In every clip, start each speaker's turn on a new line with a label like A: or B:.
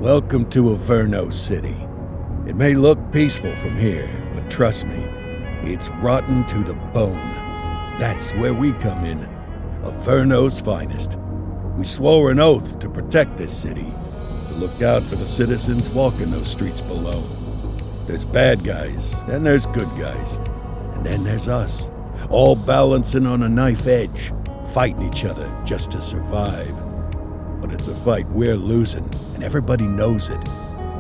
A: Welcome to Averno City. It may look peaceful from here, but trust me, it's rotten to the bone. That's where we come in. Averno's finest. We swore an oath to protect this city, to look out for the citizens walking those streets below. There's bad guys, and there's good guys. And then there's us, all balancing on a knife edge, fighting each other just to survive. But it's a fight we're losing, and everybody knows it.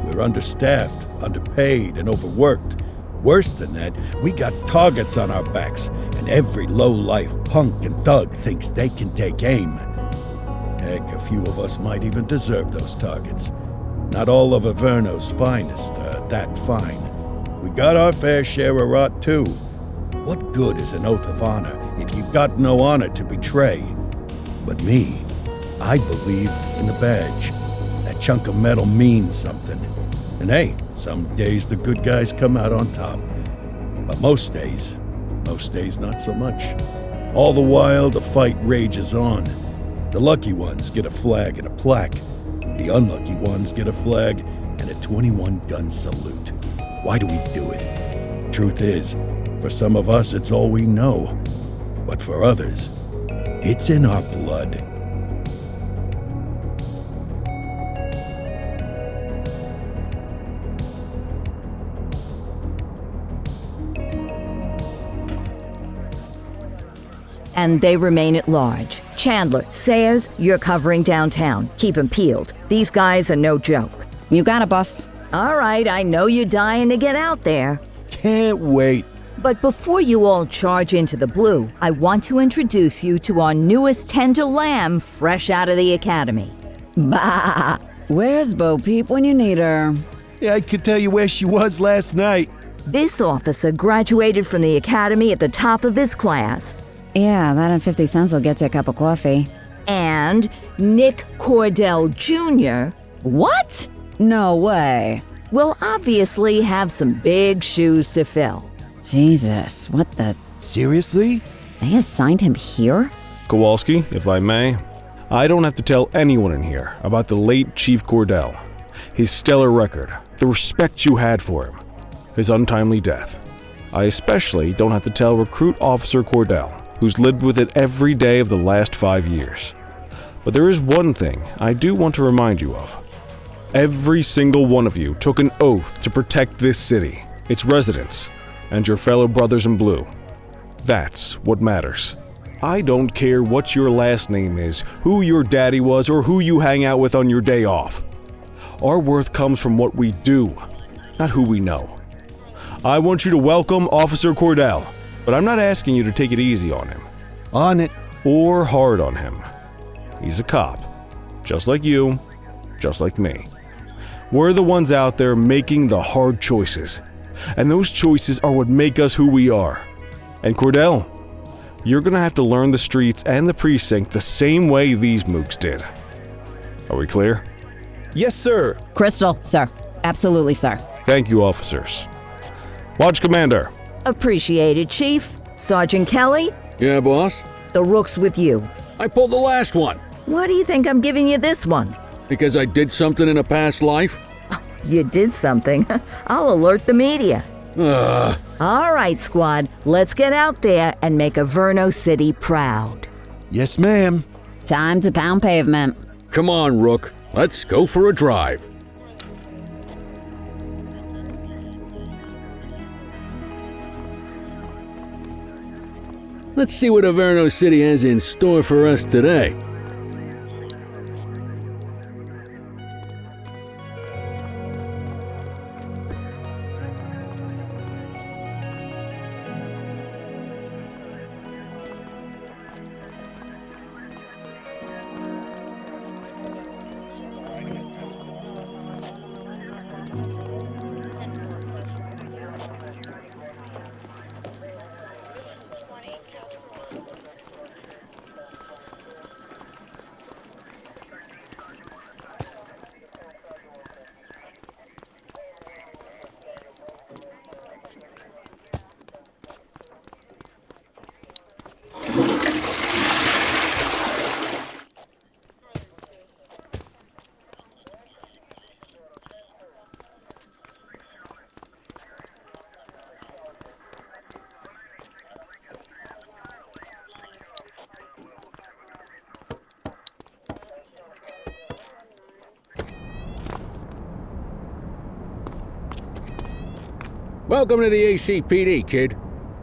A: We're understaffed, underpaid, and overworked. Worse than that, we got targets on our backs, and every low-life punk and thug thinks they can take aim. Heck, a few of us might even deserve those targets. Not all of Averno's finest are that fine. We got our fair share of rot, too. What good is an oath of honor if you got no honor to betray? But me, I believe in the badge. That chunk of metal means something. And hey, some days the good guys come out on top. But most days not so much. All the while, the fight rages on. The lucky ones get a flag and a plaque. The unlucky ones get a flag and a 21-gun salute. Why do we do it? Truth is, for some of us, it's all we know. But for others, it's in our blood.
B: And they remain at large. Chandler, Sayers, you're covering downtown. Keep 'em peeled. These guys are no joke.
C: You got it, boss.
B: All right, I know you're dying to get out there.
A: Can't wait.
B: But before you all charge into the blue, I want to introduce you to our newest tender lamb fresh out of the academy.
C: Bah! Where's Bo Peep when you need her?
A: Yeah, I could tell you where she was last night.
B: This officer graduated from the academy at the top of his class.
C: Yeah, that and 50 cents will get you a cup of coffee.
B: And Nick Cordell Jr.
C: What? No way.
B: will obviously have some big shoes to fill.
C: Jesus, what the...
A: Seriously?
C: They assigned him here?
D: Kowalski, if I may, I don't have to tell anyone in here about the late Chief Cordell, his stellar record, the respect you had for him, his untimely death. I especially don't have to tell Recruit Officer Cordell, who's lived with it every day of the last 5 years. But there is one thing I do want to remind you of. Every single one of you took an oath to protect this city, its residents, and your fellow brothers in blue. That's what matters. I don't care what your last name is, who your daddy was, or who you hang out with on your day off. Our worth comes from what we do, not who we know. I want you to welcome Officer Cordell, but I'm not asking you to take it easy on him.
A: On it.
D: Or hard on him. He's a cop, just like you, just like me. We're the ones out there making the hard choices, and those choices are what make us who we are. And Cordell, you're gonna have to learn the streets and the precinct the same way these mooks did. Are we clear?
E: Yes, sir.
C: Crystal, sir. Absolutely, sir.
D: Thank you, officers. Watch Commander.
B: Appreciated, Chief. Sergeant Kelly,
F: Yeah, boss?
B: the rook's with you.
F: I pulled the last one.
B: Why do you think I'm giving you this one?
F: Because I did something in a past life?
B: You did something. I'll alert the media. All right, squad. Let's get out there and make Averno City proud.
A: Yes, ma'am.
C: Time to pound pavement.
F: Come on, Rook. Let's go for a drive. Let's see what Averno City has in store for us today. Welcome to the ACPD, kid.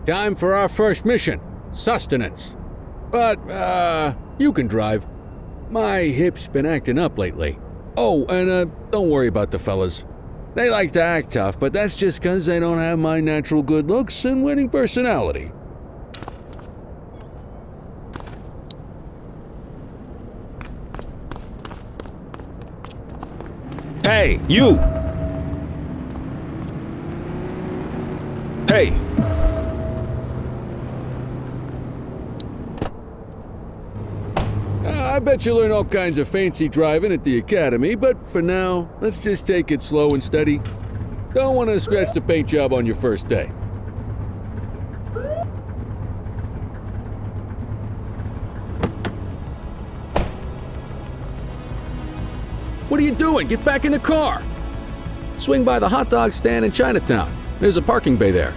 F: Time for our first mission, sustenance. But, you can drive. My hip's been acting up lately. Oh, and, don't worry about the fellas. They like to act tough, but that's just 'cause they don't have my natural good looks and winning personality.
D: Hey, you! Hey!
F: I bet you learn all kinds of fancy driving at the academy, but for now, let's just take it slow and steady. Don't want to scratch the paint job on your first day. What are you doing? Get back in the car! Swing by the hot dog stand in Chinatown. There's a parking bay there.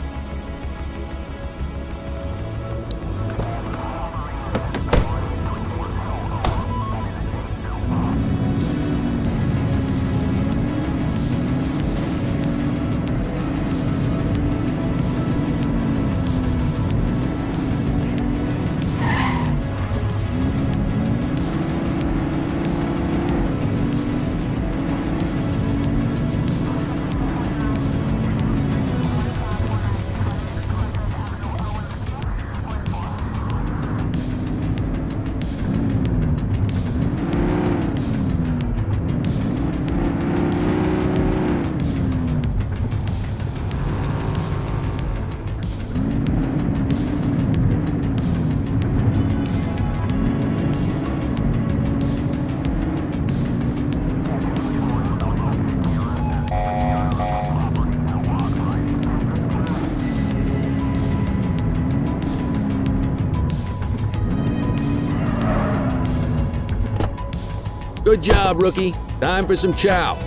F: Good job, rookie. Time for some chow.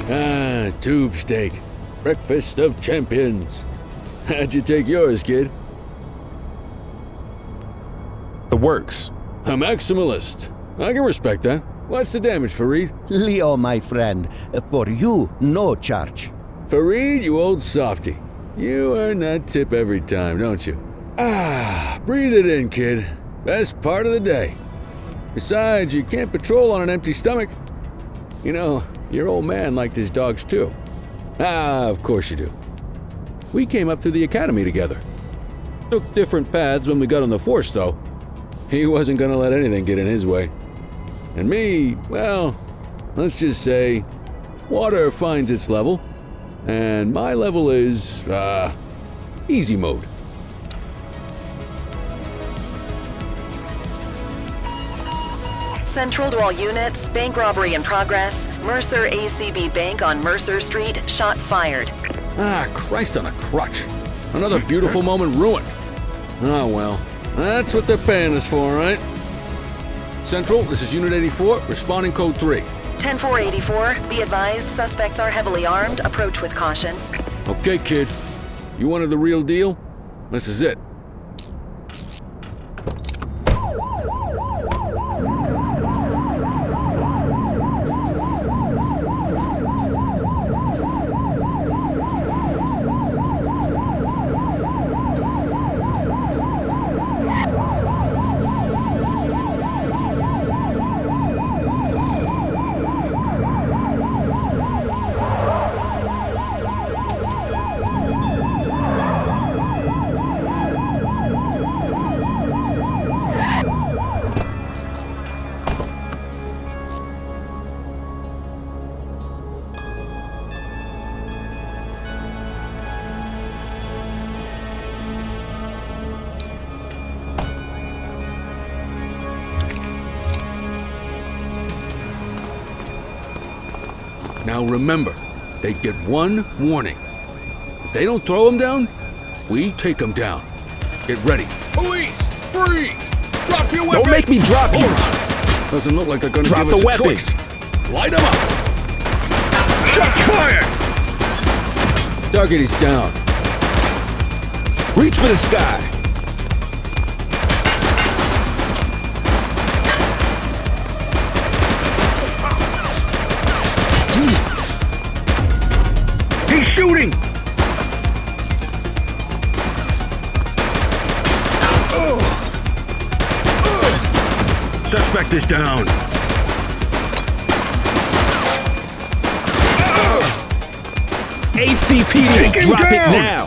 F: Ah, tube steak. Breakfast of champions. How'd you take yours, kid?
D: The works.
F: A maximalist. I can respect that. What's the damage, Fareed?
E: Leo, my friend, for you, no charge.
F: Fareed, you old softy. You earn that tip every time, don't you? Ah, breathe it in, kid. Best part of the day. Besides, you can't patrol on an empty stomach. You know, your old man liked his dogs too. Ah, of course you do. We came up through the academy together. Took different paths when we got on the force, though. He wasn't gonna let anything get in his way. And me, well, let's just say, water finds its level, and my level is, easy mode.
G: Central to all units, bank robbery in progress. Mercer ACB Bank on Mercer Street, shot fired.
F: Ah, Christ on a crutch. Another beautiful moment ruined. Oh well, that's what they're paying us for, right? Central, this is Unit 84, responding code 3.
G: 10-484, be advised, suspects are heavily armed, approach with caution.
F: Okay, kid. You wanted the real deal? This is it. Now remember, they get one warning. If they don't throw him down, we take him down. Get ready. Police! Freeze! Drop your weapon!
H: Don't make me drop you!
F: Morons! Doesn't look like they're gonna
H: Drop
F: give us
H: the
F: a
H: weapon.
F: choice. Light him up! Shots fired! Target is down.
H: Reach for the sky!
F: He's shooting! Suspect is down.
H: ACPD, drop it
F: down.
H: now!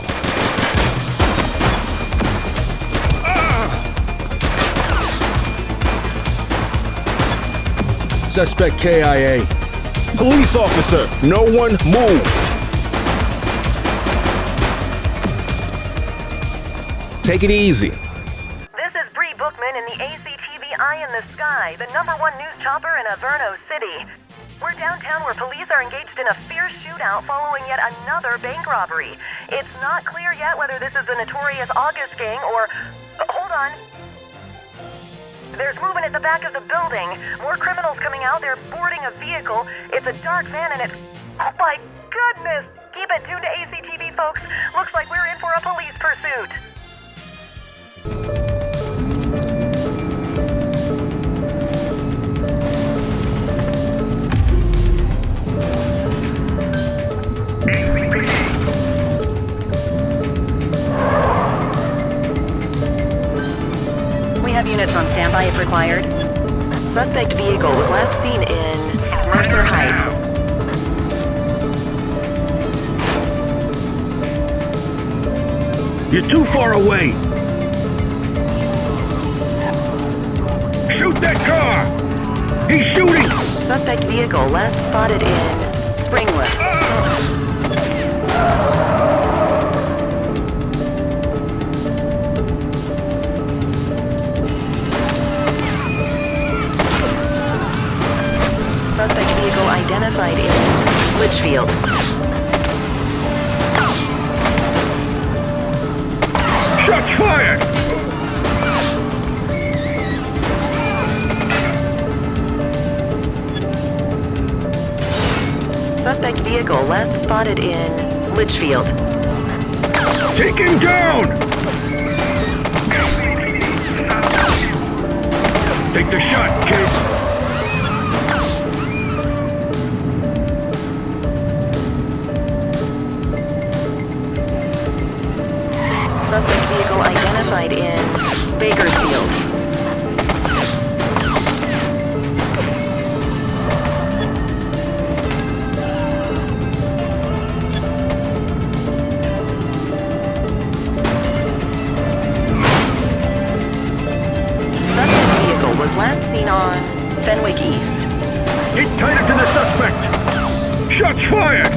F: Suspect KIA.
H: Police officer, no one move! Take it easy.
G: This is Bree Bookman in the ACTV Eye in the Sky, the #1 news chopper in Averno City. We're downtown where police are engaged in a fierce shootout following yet another bank robbery. It's not clear yet whether this is the notorious August gang or... Hold on. There's movement at the back of the building. More criminals coming out. They're boarding a vehicle. It's a dark van and it's... Oh my goodness! Keep it tuned to ACTV, folks. Looks like we're in for a police pursuit. We have units on standby if required. Suspect vehicle was last seen in Mercer Heights.
F: You're too far away. Shoot that car! He's shooting!
G: Suspect vehicle last spotted in Springwood. Suspect vehicle identified in Litchfield.
F: Shots fired!
G: Suspect vehicle last spotted in Litchfield.
F: Take him down! Take the shot, kid!
G: Suspect vehicle identified in Bakersfield. Suspect vehicle was last seen on Fenwick East.
F: Get tighter to the suspect! Shots fired!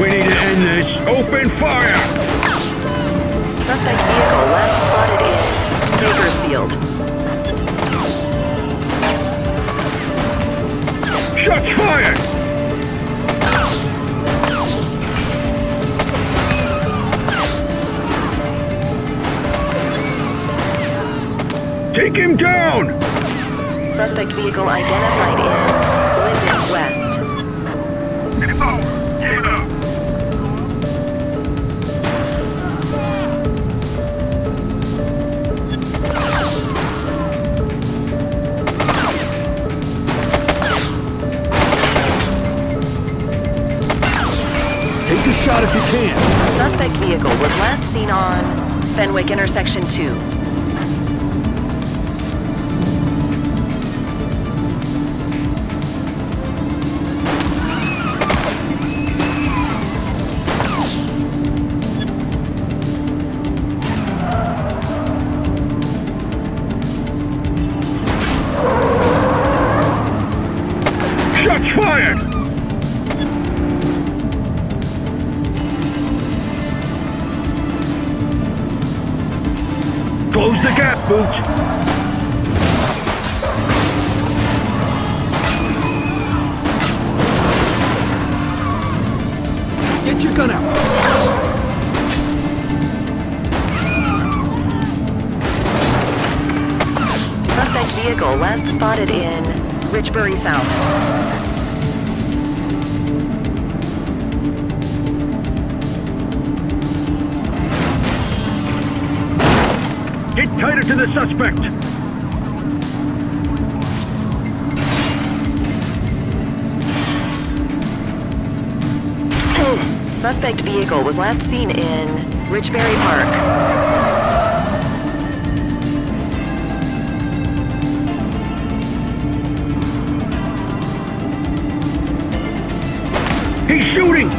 F: We need to end this. Open fire!
G: Suspect vehicle last spotted in Bakersfield.
F: Shots fired! Take him down!
G: Suspect vehicle identified in Linden West.
F: Take a shot if you can.
G: Suspect vehicle was last seen on Fenwick Intersection 2.
F: Shots fired!
A: Close the gap, Booch. Get your gun out.
G: Suspect vehicle last spotted in Richbury South.
A: Get tighter to the suspect.
G: Suspect vehicle was last seen in Richbury Park.
A: He's shooting!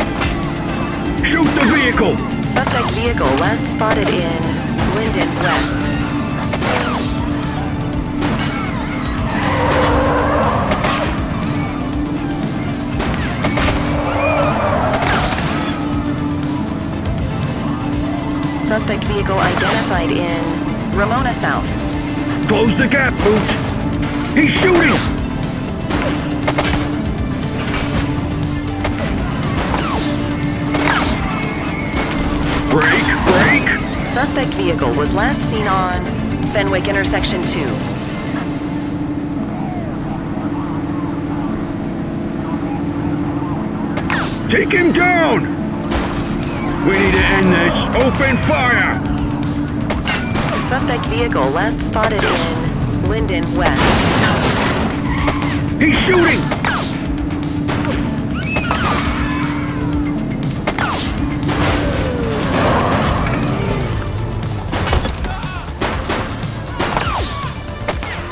A: Shoot the vehicle!
G: Suspect vehicle last spotted in Linden West. Suspect vehicle identified in Ramona South.
A: Close the gap, Booch! He's shooting! Break!
G: Suspect vehicle was last seen on Fenwick Intersection 2.
A: Take him down! We need to end this. Open fire!
G: Suspect vehicle last spotted in Linden West.
A: He's shooting!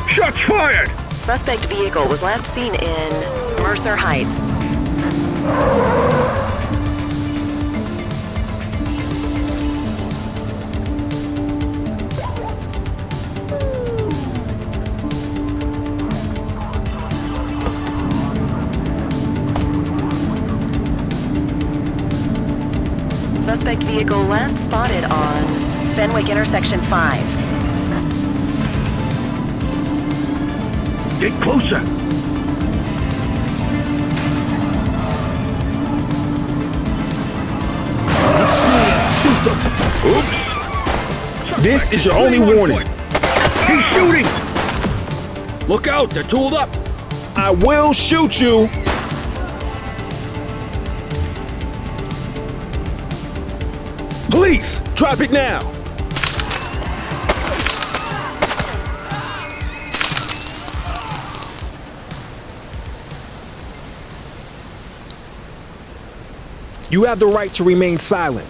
A: Shots fired!
G: Suspect vehicle was last seen in Mercer Heights. Suspect vehicle last spotted on Fenwick Intersection 5.
A: Get closer!
H: Oops. This is your only warning.
A: He's shooting!
F: Look out, they're tooled up.
H: I will shoot you. Police, drop it now. You have the right to remain silent.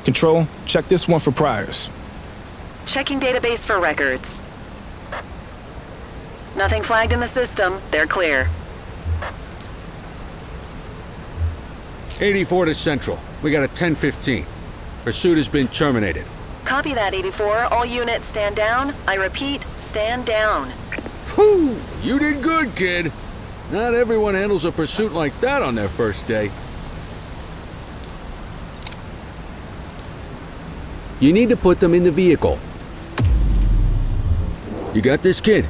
H: Control, check this one for priors.
G: Checking database for records. Nothing flagged in the system. They're clear.
F: 84 to Central. We got a 10-15. Pursuit has been terminated.
G: Copy that, 84. All units stand down. I repeat, stand down.
F: Whew! You did good, kid. Not everyone handles a pursuit like that on their first day. You need to put them in the vehicle. You got this, kid?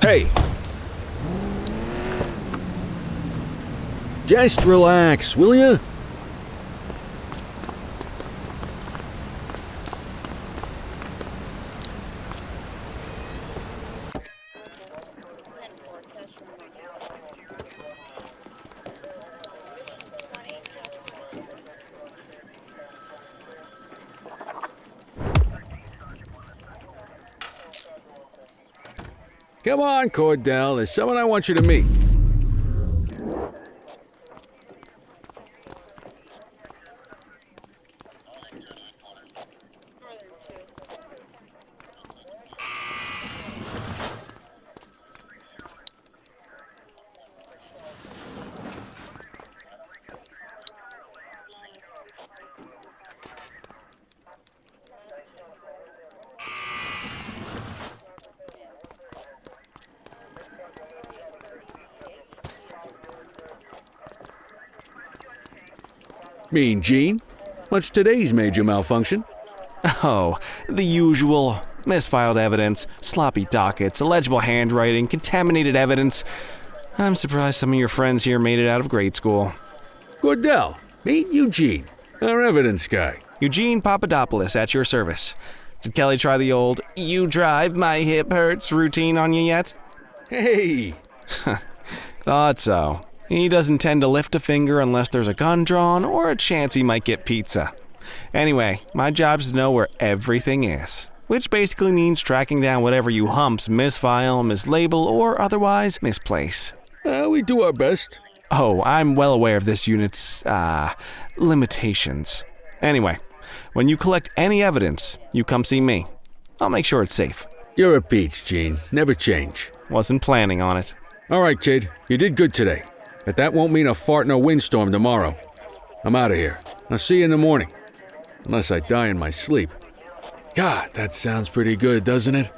D: Hey!
F: Just relax, will ya? Come on, Cordell. There's someone I want you to meet. Mean Gene? What's today's major malfunction?
D: Oh, the usual. Misfiled evidence, sloppy dockets, illegible handwriting, contaminated evidence. I'm surprised some of your friends here made it out of grade school.
F: Cordell, meet Eugene, our evidence guy.
D: Eugene Papadopoulos at your service. Did Kelly try the old, "you drive, my hip hurts" routine on you yet?
F: Hey!
D: Thought so. He doesn't tend to lift a finger unless there's a gun drawn or a chance he might get pizza. Anyway, my job's to know where everything is, which basically means tracking down whatever you humps misfile, mislabel, or otherwise misplace.
F: We do our best.
D: Oh, I'm well aware of this unit's, limitations. Anyway, when you collect any evidence, you come see me. I'll make sure it's safe.
F: You're a peach, Gene. Never change.
D: Wasn't planning on it.
F: All right, kid. You did good today. But that won't mean a fart in a windstorm tomorrow. I'm out of here. I'll see you in the morning. Unless I die in my sleep. God, that sounds pretty good, doesn't it?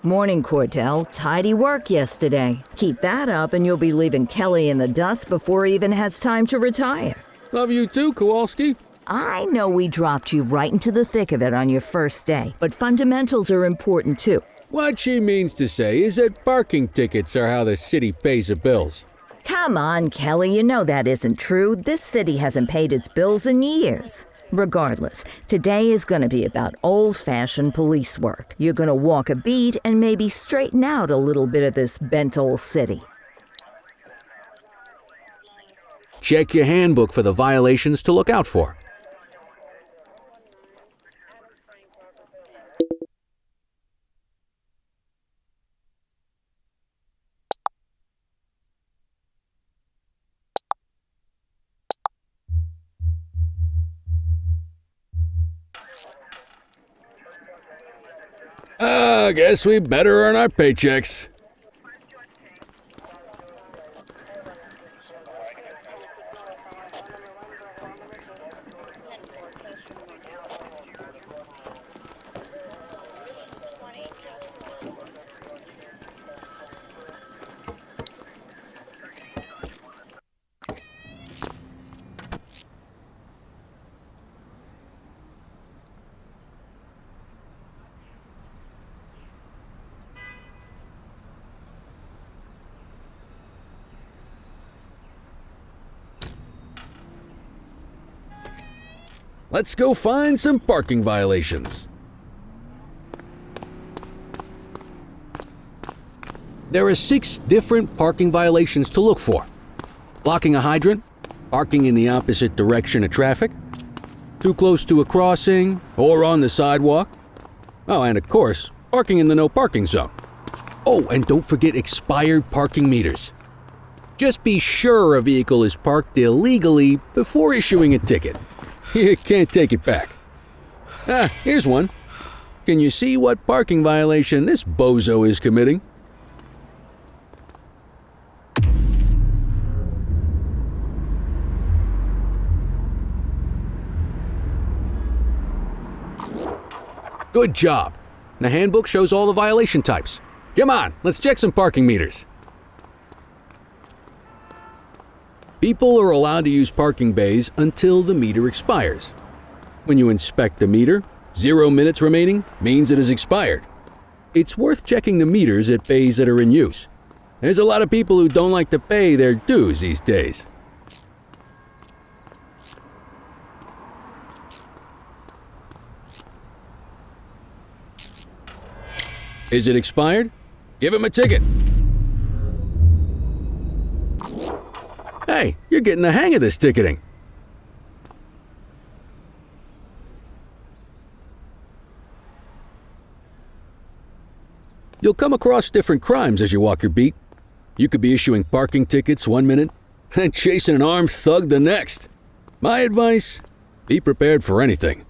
B: Morning, Cordell. Tidy work yesterday. Keep that up and you'll be leaving Kelly in the dust before he even has time to retire.
F: Love you too, Kowalski.
B: I know we dropped you right into the thick of it on your first day, but fundamentals are important too.
F: What she means to say is that parking tickets are how the city pays the bills.
B: Come on, Kelly, you know that isn't true. This city hasn't paid its bills in years. Regardless, today is going to be about old-fashioned police work. You're going to walk a beat and maybe straighten out a little bit of this bent old city.
F: Check your handbook for the violations to look out for. I guess we better earn our paychecks. Let's go find some parking violations. There are 6 different parking violations to look for. Blocking a hydrant, parking in the opposite direction of traffic, too close to a crossing or on the sidewalk. Oh, and of course, parking in the no parking zone. Oh, and don't forget expired parking meters. Just be sure a vehicle is parked illegally before issuing a ticket. You can't take it back. Here's one. Can you see what parking violation this bozo is committing? Good job. The handbook shows all the violation types. Come on, let's check some parking meters. People are allowed to use parking bays until the meter expires. When you inspect the meter, 0 minutes remaining means it has expired. It's worth checking the meters at bays that are in use. There's a lot of people who don't like to pay their dues these days. Is it expired? Give him a ticket. Hey, you're getting the hang of this ticketing. You'll come across different crimes as you walk your beat. You could be issuing parking tickets 1 minute and chasing an armed thug the next. My advice, be prepared for anything.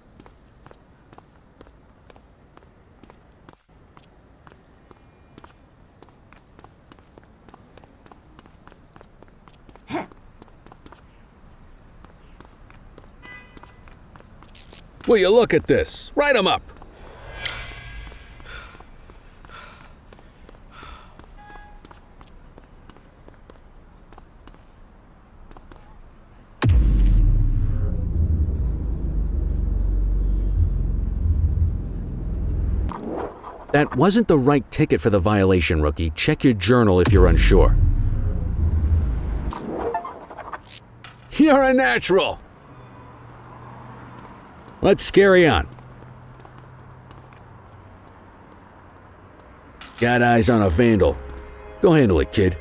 F: Will you look at this? Write 'em up. That wasn't the right ticket for the violation, rookie. Check your journal if you're unsure. You're a natural. Let's carry on. Got eyes on a vandal. Go handle it, kid.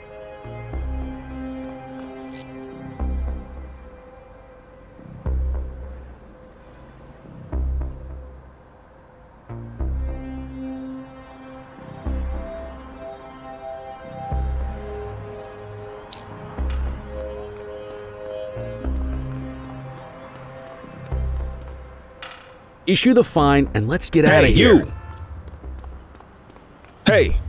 F: Issue the fine and let's get out of here.
H: You! Hey!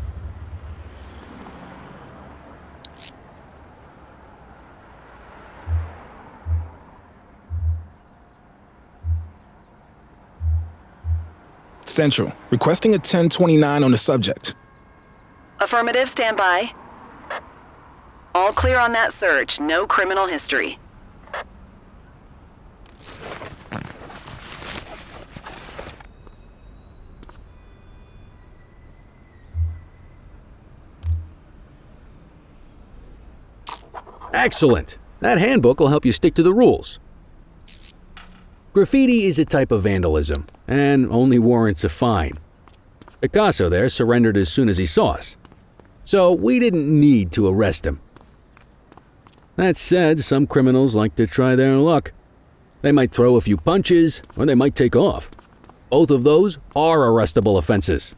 H: Central, requesting a 1029 on the subject.
I: Affirmative, stand by. All clear on that search, no criminal history.
F: Excellent! That handbook will help you stick to the rules. Graffiti is a type of vandalism, and only warrants a fine. Picasso there surrendered as soon as he saw us, so we didn't need to arrest him. That said, some criminals like to try their luck. They might throw a few punches, or they might take off. Both of those are arrestable offenses.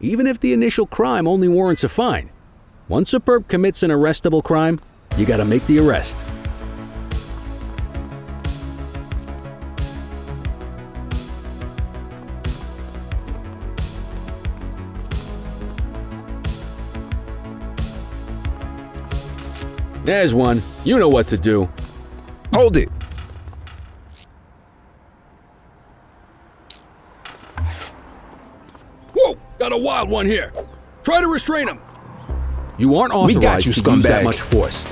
F: Even if the initial crime only warrants a fine, once a perp commits an arrestable crime, you gotta make the arrest. There's one. You know what to do.
H: Hold it!
F: Whoa! Got a wild one here. Try to restrain him. You aren't authorized
H: We got you,
F: to use that
H: scumbag.
F: much force.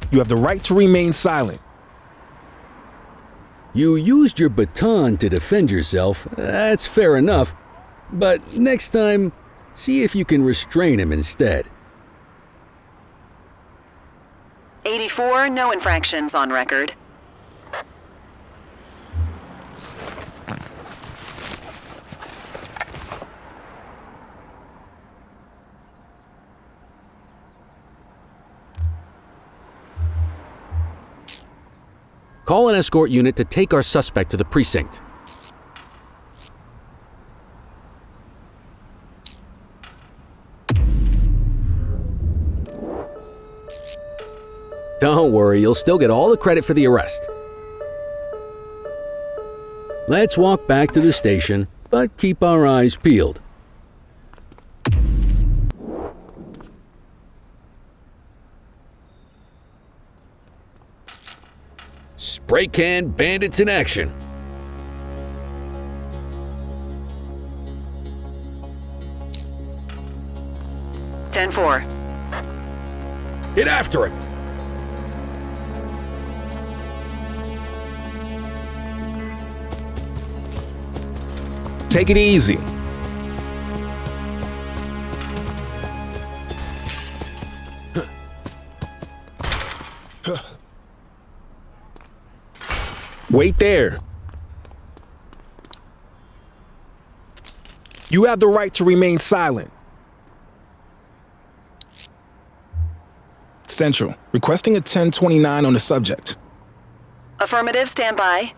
H: You have the right to remain silent.
F: You used your baton to defend yourself. That's fair enough. But next time, see if you can restrain him instead.
I: 84, no infractions on record.
F: Call an escort unit to take our suspect to the precinct. Don't worry, you'll still get all the credit for the arrest. Let's walk back to the station, but keep our eyes peeled. Spray can bandits in action.
I: Ten-4.
F: Get after him!
H: Take it easy. Wait there. You have the right to remain silent. Central, requesting a 1029 on the subject.
I: Affirmative, stand by.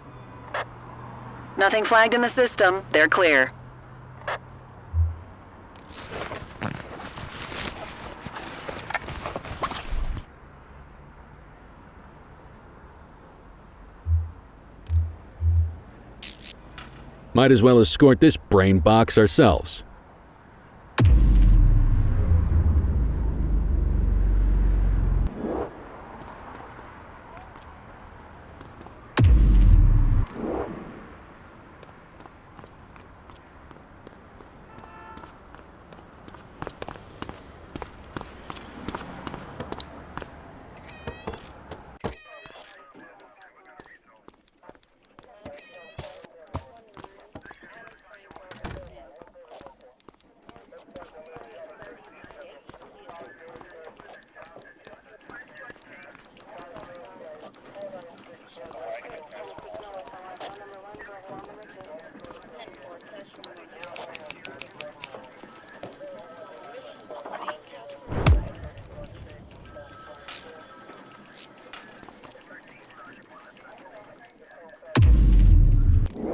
I: Nothing flagged in the system. They're clear.
F: Might as well escort this brain box ourselves.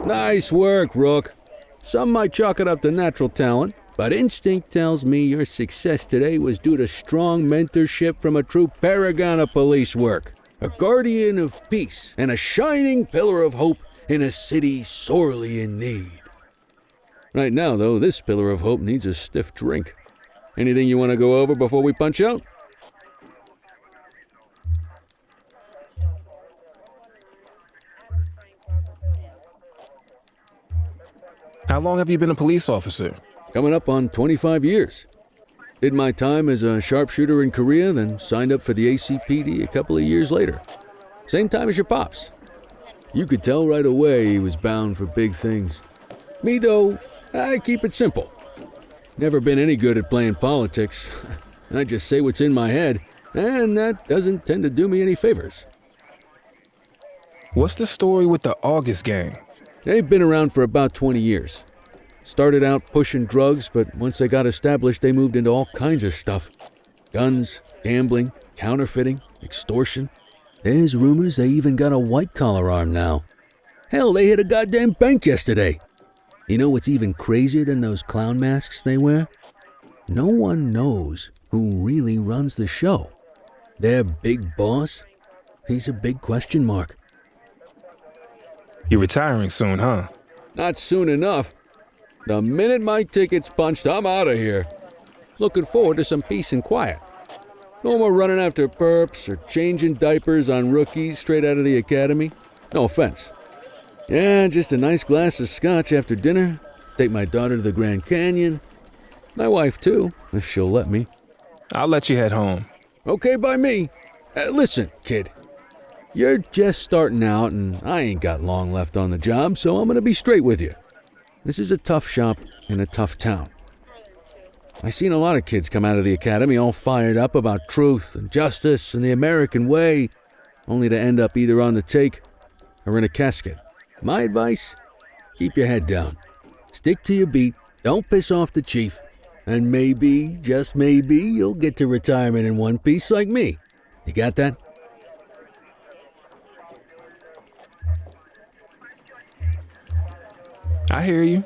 F: Nice work, Rook. Some might chalk it up to natural talent, but instinct tells me your success today was due to strong mentorship from a true paragon of police work, a guardian of peace, and a shining pillar of hope in a city sorely in need. Right now, though, this pillar of hope needs a stiff drink. Anything you want to go over before we punch out?
H: How long have you been a police officer?
F: Coming up on 25 years. Did my time as a sharpshooter in Korea, then signed up for the ACPD a couple of years later. Same time as your pops. You could tell right away he was bound for big things. Me, though, I keep it simple. Never been any good at playing politics. I just say what's in my head, and that doesn't tend to do me any favors.
H: What's the story with the August gang?
F: They've been around for about 20 years. Started out pushing drugs, but once they got established, they moved into all kinds of stuff. Guns, gambling, counterfeiting, extortion. There's rumors they even got a white-collar arm now. Hell, they hit a goddamn bank yesterday. You know what's even crazier than those clown masks they wear? No one knows who really runs the show. Their big boss? He's a big question mark.
H: You're retiring soon, huh?
F: Not soon enough. The minute my ticket's punched, I'm out of here. Looking forward to some peace and quiet. No more running after perps or changing diapers on rookies straight out of the academy. No offense. Yeah, just a nice glass of scotch after dinner. Take my daughter to the Grand Canyon. My wife, too, if she'll let me.
H: I'll let you head home.
F: Okay by me. Listen, kid. You're just starting out, and I ain't got long left on the job, so I'm going to be straight with you. This is a tough shop in a tough town. I seen a lot of kids come out of the academy all fired up about truth and justice and the American way, only to end up either on the take or in a casket. My advice? Keep your head down. Stick to your beat, don't piss off the chief, and maybe, just maybe, you'll get to retirement in one piece like me. You got that?
H: I hear you.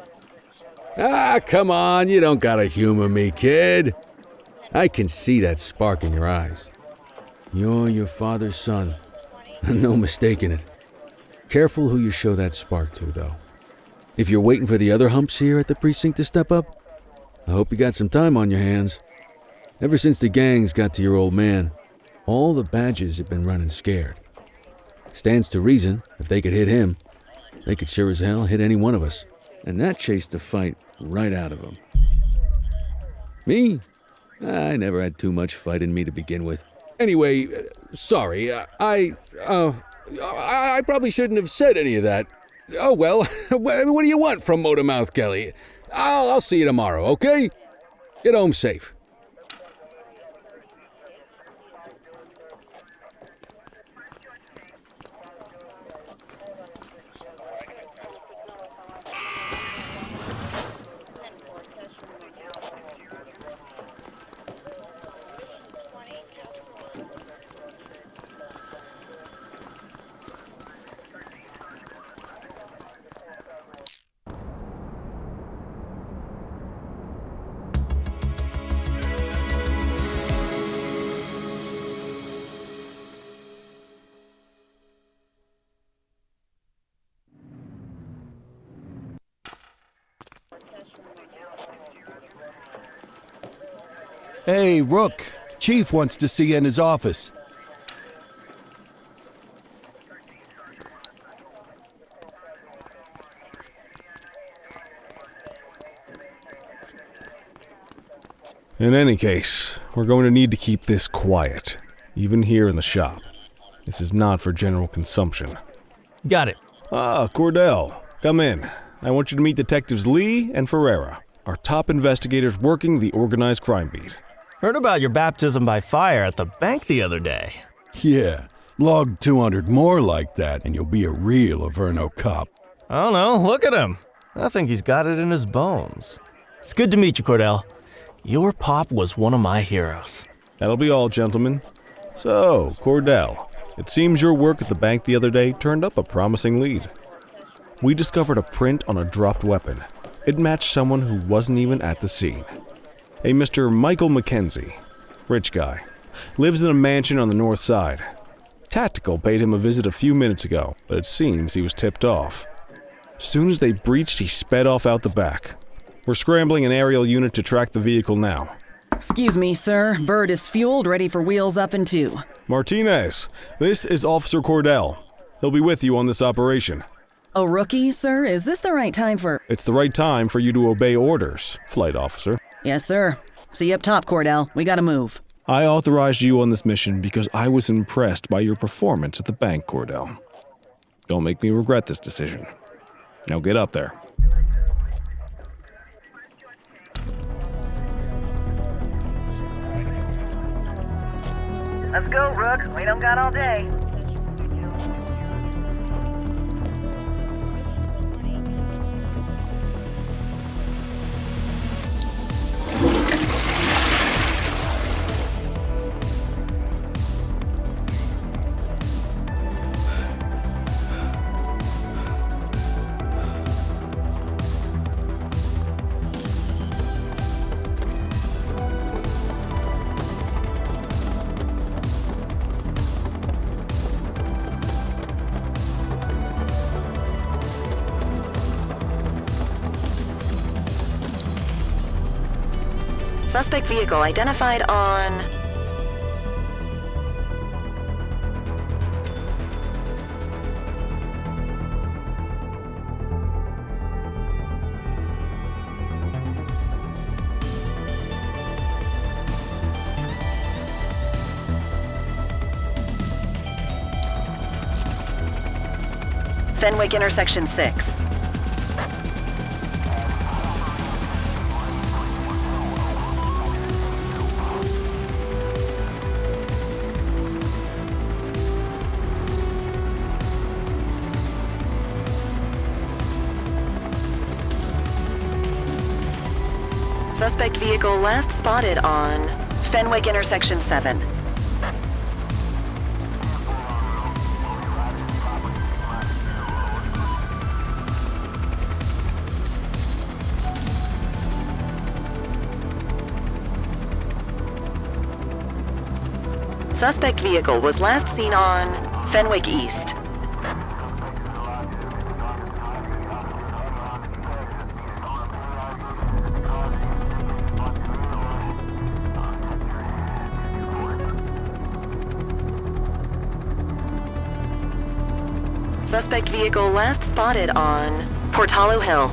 F: Ah, come on, you don't gotta humor me, kid. I can see that spark in your eyes. You're your father's son. No mistaking it. Careful who you show that spark to, though. If you're waiting for the other humps here at the precinct to step up, I hope you got some time on your hands. Ever since the gangs got to your old man, all the badges have been running scared. Stands to reason, if they could hit him, they could sure as hell hit any one of us. And that chased the fight right out of them. Me? I never had too much fight in me to begin with. Anyway, sorry, I probably shouldn't have said any of that. Oh well, what do you want from Motormouth Kelly? I'll see you tomorrow, okay? Get home safe.
A: Hey, Rook. Chief wants to see you in his office.
D: In any case, we're going to need to keep this quiet, even here in the shop. This is not for general consumption.
J: Got it.
D: Ah, Cordell, come in. I want you to meet Detectives Lee and Ferreira, our top investigators working the organized crime beat.
J: Heard about your baptism by fire at the bank the other day.
A: Yeah, log 200 more like that and you'll be a real Averno cop.
J: I don't know, look at him. I think he's got it in his bones. It's good to meet you, Cordell. Your pop was one of my heroes.
D: That'll be all, gentlemen. So, Cordell, it seems your work at the bank the other day turned up a promising lead. We discovered a print on a dropped weapon. It matched someone who wasn't even at the scene. A Mr. Michael Mackenzie, rich guy, lives in a mansion on the north side. Tactical paid him a visit a few minutes ago, but it seems he was tipped off. Soon as they breached, he sped off out the back. We're scrambling an aerial unit to track the vehicle now.
C: Excuse me, sir. Bird is fueled, ready for wheels up in 2.
D: Martinez, this is Officer Cordell. He'll be with you on this operation.
C: A rookie, sir? Is this the right time for...
D: It's the right time for you to obey orders, flight officer.
C: Yes, sir. See you up top, Cordell. We gotta move.
D: I authorized you on this mission because I was impressed by your performance at the bank, Cordell. Don't make me regret this decision. Now get up there.
G: Let's go, Rook. We don't got all day.
I: Suspect vehicle identified on... Fenwick intersection 6. Suspect vehicle last spotted on Fenwick intersection 7. Suspect vehicle was last seen on Fenwick East. Suspect vehicle last spotted on Portalo Hill.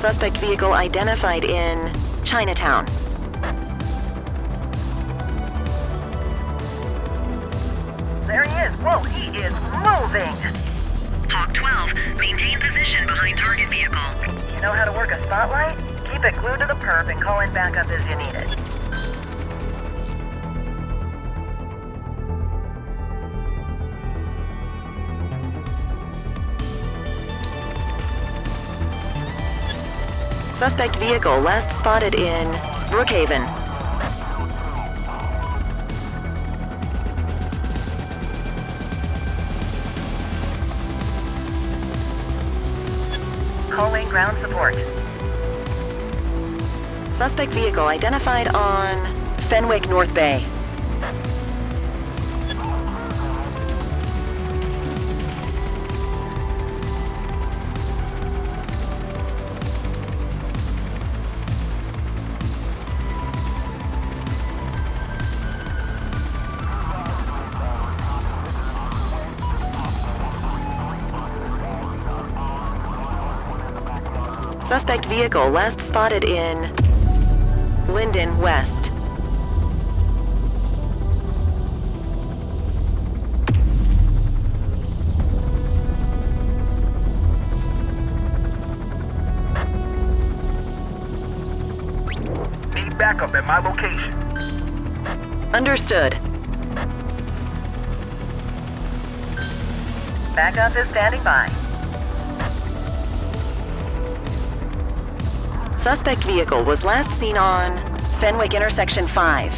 I: Suspect vehicle identified in Chinatown.
G: There he is. Whoa, he is moving.
K: Hawk 12, maintain position behind target vehicle.
G: You know how to work a spotlight? Keep it glued to the perp and call in backup as you need it.
I: Suspect vehicle last spotted in Brookhaven.
G: Calling ground support.
I: Suspect vehicle identified on Fenwick North Bay. Suspect vehicle last spotted in Linden West.
H: Need backup at my location.
I: Understood.
G: Backup is standing by.
I: Suspect vehicle was last seen on Fenwick Intersection 5.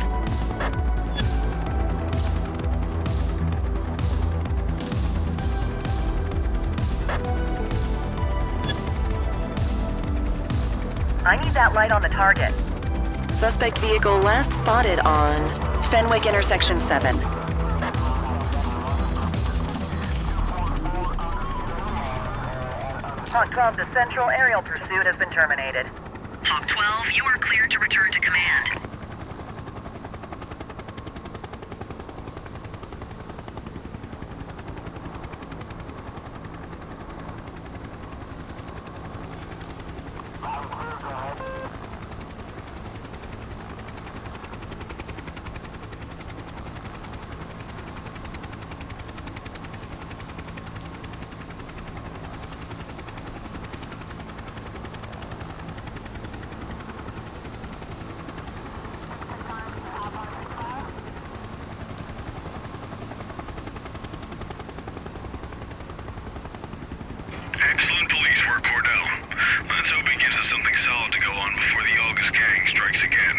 G: I need that light on the target.
I: Suspect vehicle last spotted on Fenwick Intersection 7.
G: Hawk 12, the central aerial pursuit has been terminated.
K: Hawk 12, you are cleared to return to command.
L: Excellent police work, Cordell. Let's hope it gives us something solid to go on before the August gang strikes again.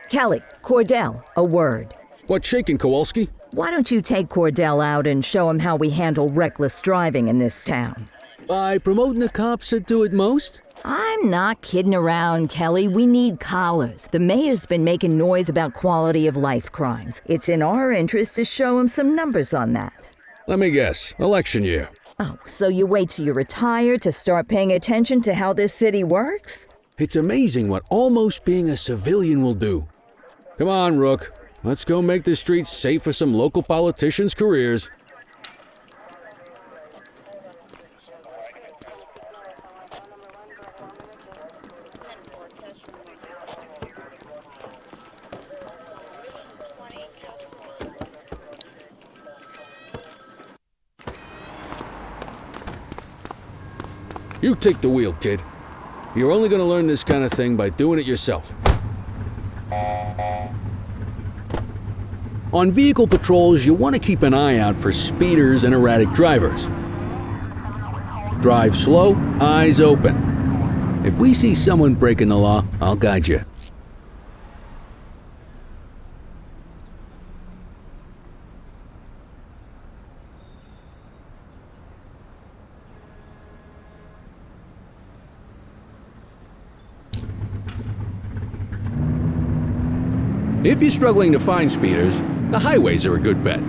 B: Kelly, Cordell, a word.
F: What's shaking, Kowalski?
B: Why don't you take Cordell out and show him how we handle reckless driving in this town?
F: By promoting the cops that do it most?
B: I'm not kidding around, Kelly. We need collars. The mayor's been making noise about quality of life crimes. It's in our interest to show him some numbers on that.
F: Let me guess. Election year.
B: Oh, so you wait till you retire to start paying attention to how this city works?
F: It's amazing what almost being a civilian will do. Come on, Rook. Let's go make the streets safe for some local politicians' careers. You take the wheel, kid. You're only going to learn this kind of thing by doing it yourself. On vehicle patrols, you want to keep an eye out for speeders and erratic drivers. Drive slow, eyes open. If we see someone breaking the law, I'll guide you. If you're struggling to find speeders, the highways are a good bet.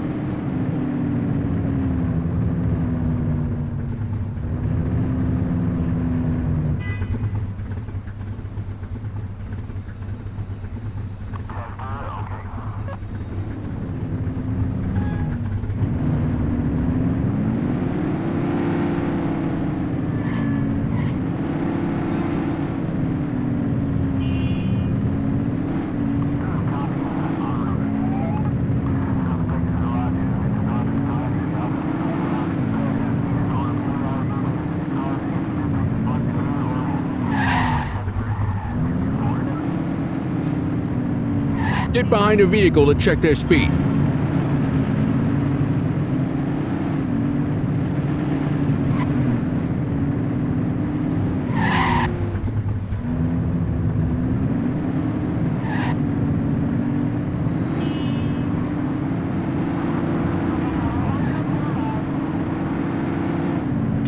F: Get behind a vehicle to check their speed.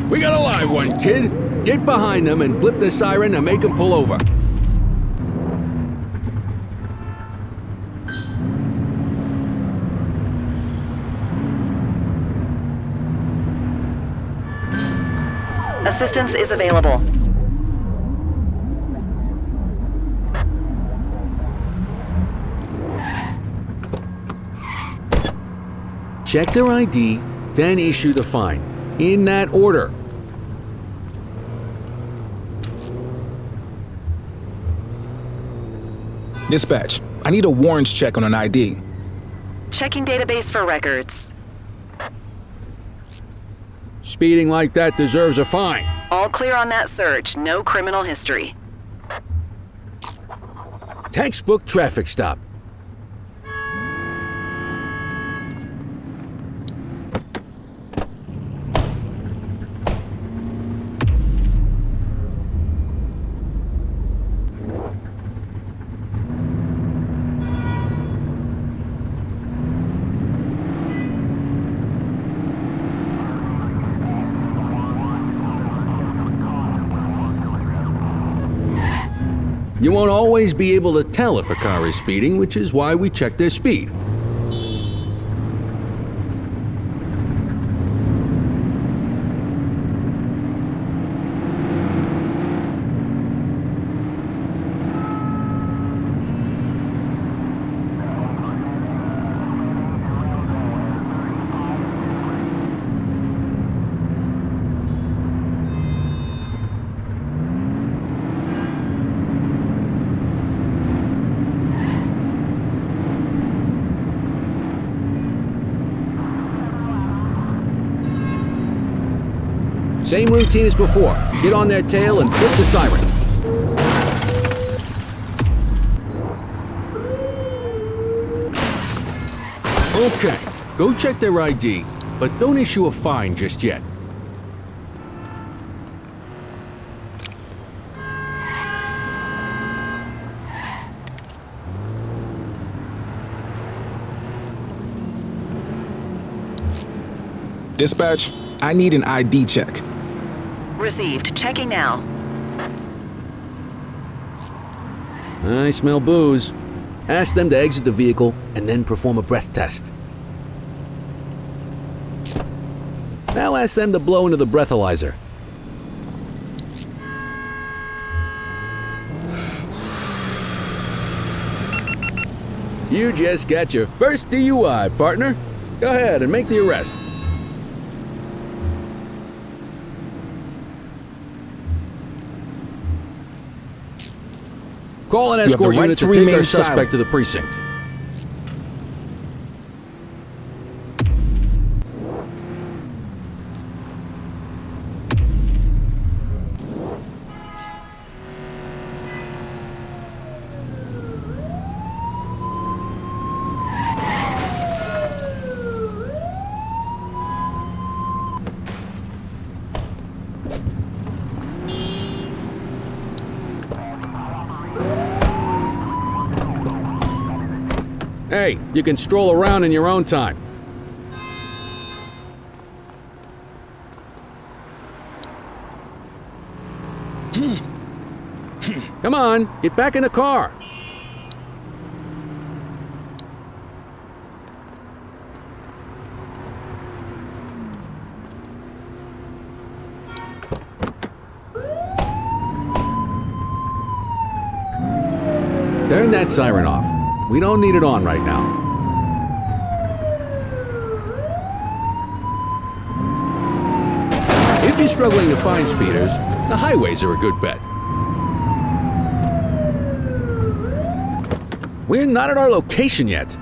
F: We got a live one, kid. Get behind them and blip the siren to make them pull over.
I: Assistance is available.
F: Check their ID, then issue the fine. In that order.
H: Dispatch, I need a warrants check on an ID.
I: Checking database for records.
F: Speeding like that deserves a fine.
I: All clear on that search. No criminal history.
F: Textbook traffic stop. You won't always be able to tell if a car is speeding, which is why we check their speed. Same routine as before. Get on their tail and flip the siren. Okay, go check their ID, but don't issue a fine just yet.
H: Dispatch, I need an ID check.
I: Received. Checking now.
F: I smell booze. Ask them to exit the vehicle and then perform a breath test. Now ask them to blow into the breathalyzer. You just got your first DUI, partner. Go ahead and make the arrest. Call an escort unit to take our suspect to the precinct. Hey, you can stroll around in your own time. Come on, get back in the car. Turn that siren off. We don't need it on right now. If you're struggling to find speeders, the highways are a good bet. We're not at our location yet.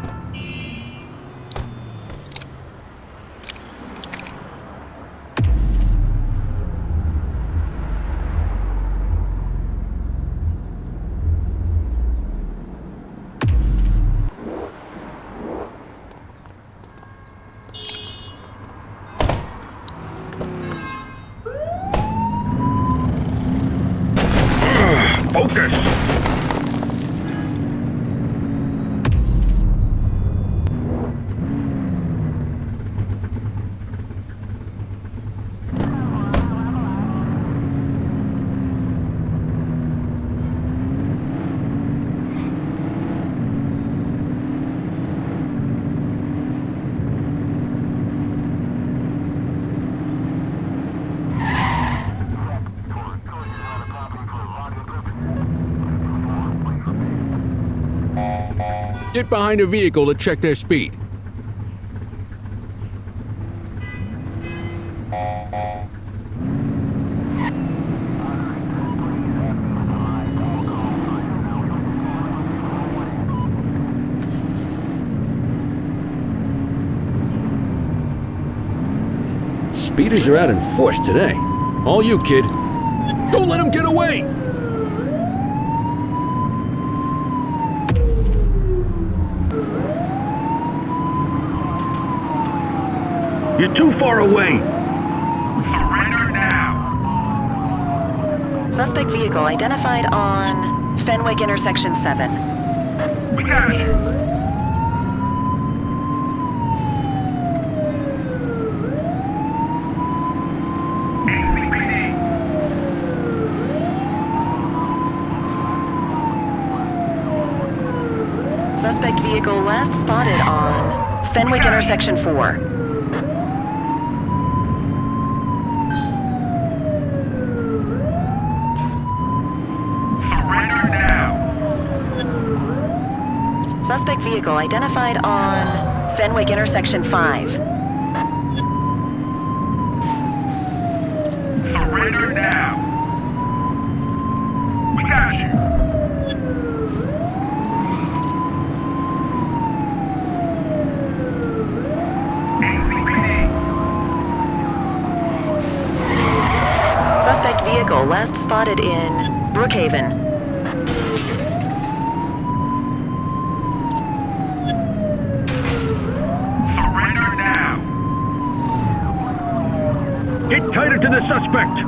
H: Focus!
F: Get behind a vehicle to check their speed. Speeders are out in force today. All you, kid. Don't let them get away!
H: You're too far away!
L: Surrender now!
I: Suspect vehicle identified on Fenwick intersection 7.
L: We got you!
I: Suspect vehicle last spotted on Fenwick intersection 4. Suspect vehicle identified on Fenwick intersection 5.
L: Surrender now! We got you!
I: Suspect vehicle last spotted in Brookhaven.
H: Get tighter to the suspect!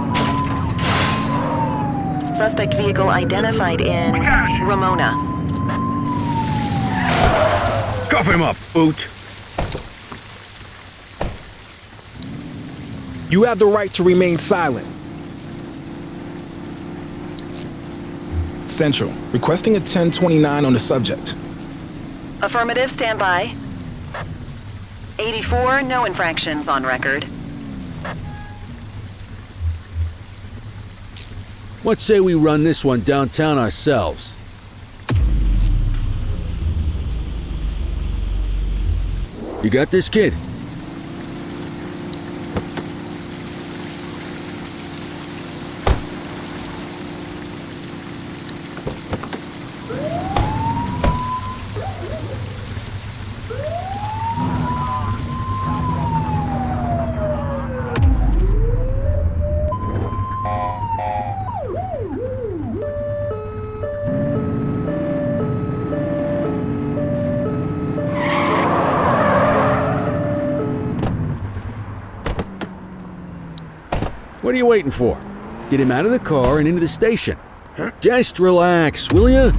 I: Suspect vehicle identified in Ramona.
H: Cuff him up, boot!
M: You have the right to remain silent. Central, requesting a 1029 on the subject.
I: Affirmative, stand by. 84, no infractions on record.
F: What say we run this one downtown ourselves? You got this, kid? What are you waiting for? Get him out of the car and into the station. Just relax, will ya?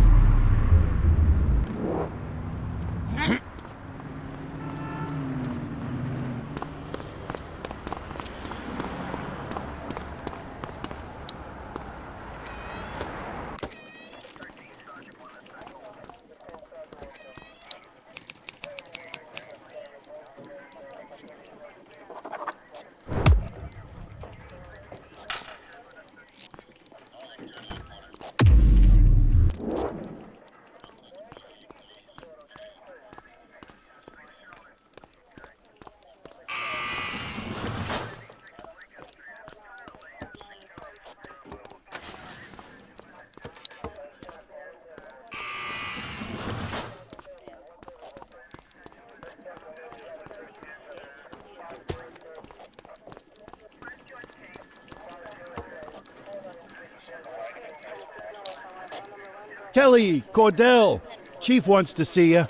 A: Kelly, Cordell. Chief wants to see you.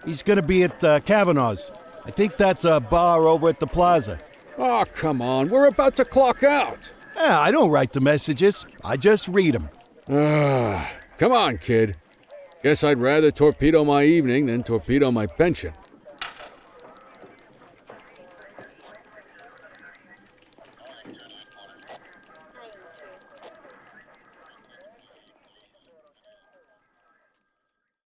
A: He's gonna be at Kavanaugh's. I think that's a bar over at the plaza.
F: Oh, come on. We're about to clock out.
A: Yeah, I don't write the messages. I just read them.
F: Come on, kid. Guess I'd rather torpedo my evening than torpedo my pension.